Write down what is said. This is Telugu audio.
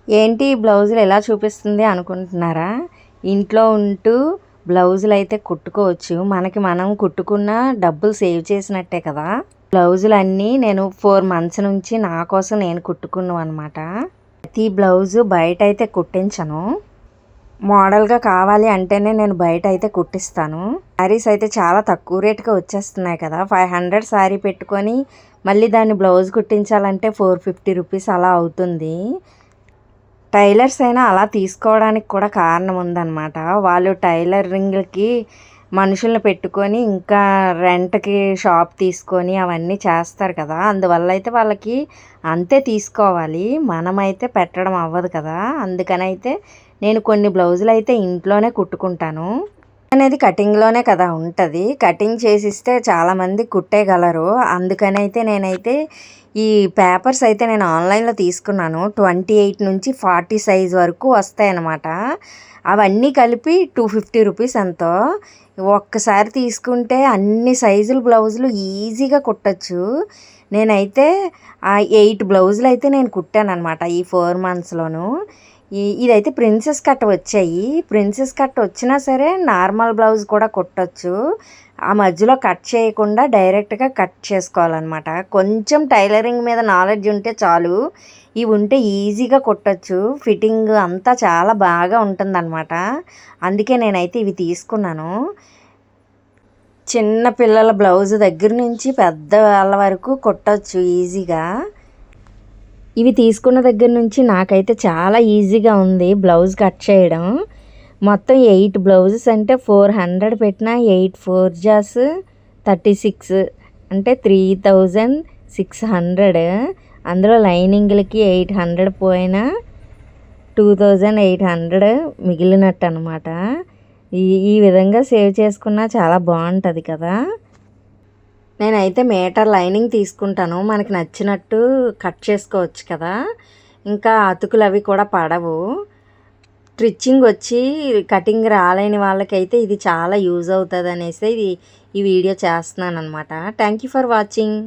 ఏంటి బ్లౌజులు ఎలా చూపిస్తుంది అనుకుంటున్నారా? ఇంట్లో ఉంటూ బ్లౌజులు అయితే కుట్టుకోవచ్చు. మనకి మనం కుట్టుకున్న డబ్బులు సేవ్ చేసినట్టే కదా! బ్లౌజులన్నీ నేను 4 మంత్స్ నుంచి నా కోసం నేను కుట్టుకున్నవన్నమాట. ప్రతి బ్లౌజు బయటైతే కుట్టించను. మోడల్‌గా కావాలి అంటేనే నేను బయటైతే కుట్టిస్తాను. శారీస్ అయితే చాలా తక్కువ రేట్‌కే వచ్చేస్తున్నాయి కదా! 500 శారీ పెట్టుకొని మళ్ళీ దాన్ని బ్లౌజ్ కుట్టించాలంటే 450 రూపీస్ అలా అవుతుంది. టైలర్స్ అయినా అలా తీసుకోవడానికి కూడా కారణం ఉందన్నమాట. వాళ్ళు టైలరింగ్‌లకి మనుషుల్ని పెట్టుకొని ఇంకా రెంట్‌కి షాప్ తీసుకొని అవన్నీ చేస్తారు కదా! అందువల్ల అయితే వాళ్ళకి అంతే తీసుకోవాలి. మనమైతే పెట్టడం అవ్వదు కదా! అందుకనైతే నేను కొన్ని బ్లౌజులైతే ఇంట్లోనే కుట్టుకుంటాను. అనేది కటింగ్‌లోనే కదా ఉంటది. కటింగ్ చేసిస్తే చాలామంది కుట్టేయగలరు. అందుకనైతే నేనైతే ఈ పేపర్స్ అయితే నేను ఆన్‌లైన్‌లో తీసుకున్నాను. 28 నుంచి 40 సైజ్ వరకు వస్తాయన్నమాట. అవన్నీ కలిపి 250 రూపీస్ ఎంతో. ఒక్కసారి తీసుకుంటే అన్ని సైజుల బ్లౌజులు ఈజీగా కుట్టొచ్చు. నేనైతే 8 బ్లౌజులైతే నేను కుట్టానన్నమాట ఈ 4 మంత్స్‌లోను. ఇదైతే ప్రిన్సెస్ కట్ వచ్చాయి. ప్రిన్సెస్ కట్ వచ్చినా సరే నార్మల్ బ్లౌజ్ కూడా కుట్టొచ్చు. ఆ మధ్యలో కట్ చేయకుండా డైరెక్ట్‌గా కట్ చేసుకోవాలన్నమాట. కొంచెం టైలరింగ్ మీద నాలెడ్జ్ ఉంటే చాలు. ఇవి ఉంటే ఈజీగా కుట్టొచ్చు. ఫిట్టింగ్ అంతా చాలా బాగా ఉంటుందన్నమాట. అందుకే నేనైతే ఇవి తీసుకున్నాను. చిన్న పిల్లల బ్లౌజ్ దగ్గర నుంచి పెద్దవాళ్ళ వరకు కుట్టొచ్చు ఈజీగా. ఇవి తీసుకున్న దగ్గర నుంచి నాకైతే చాలా ఈజీగా ఉంది బ్లౌజ్ కట్ చేయడం. మొత్తం 8 బ్లౌజెస్ అంటే 400 పెట్టినా 8 4 జాస్ 36 అంటే 3600. అందులో లైనింగ్లకి 800 పోయినా 2800 మిగిలినట్టు అనమాట. ఈ విధంగా సేవ్ చేసుకున్నా చాలా బాగుంటుంది కదా! నేనైతే మీటర్ లైనింగ్ తీసుకుంటాను. మనకి నచ్చినట్టు కట్ చేసుకోవచ్చు కదా! ఇంకా అతుకులు అవి కూడా పడవు. స్టిచ్చింగ్ వచ్చి కటింగ్ రాలేని వాళ్ళకైతే ఇది చాలా యూజ్ అవుతుంది అనేసి ఈ వీడియో చేస్తున్నాను అనమాట. Thank you for watching.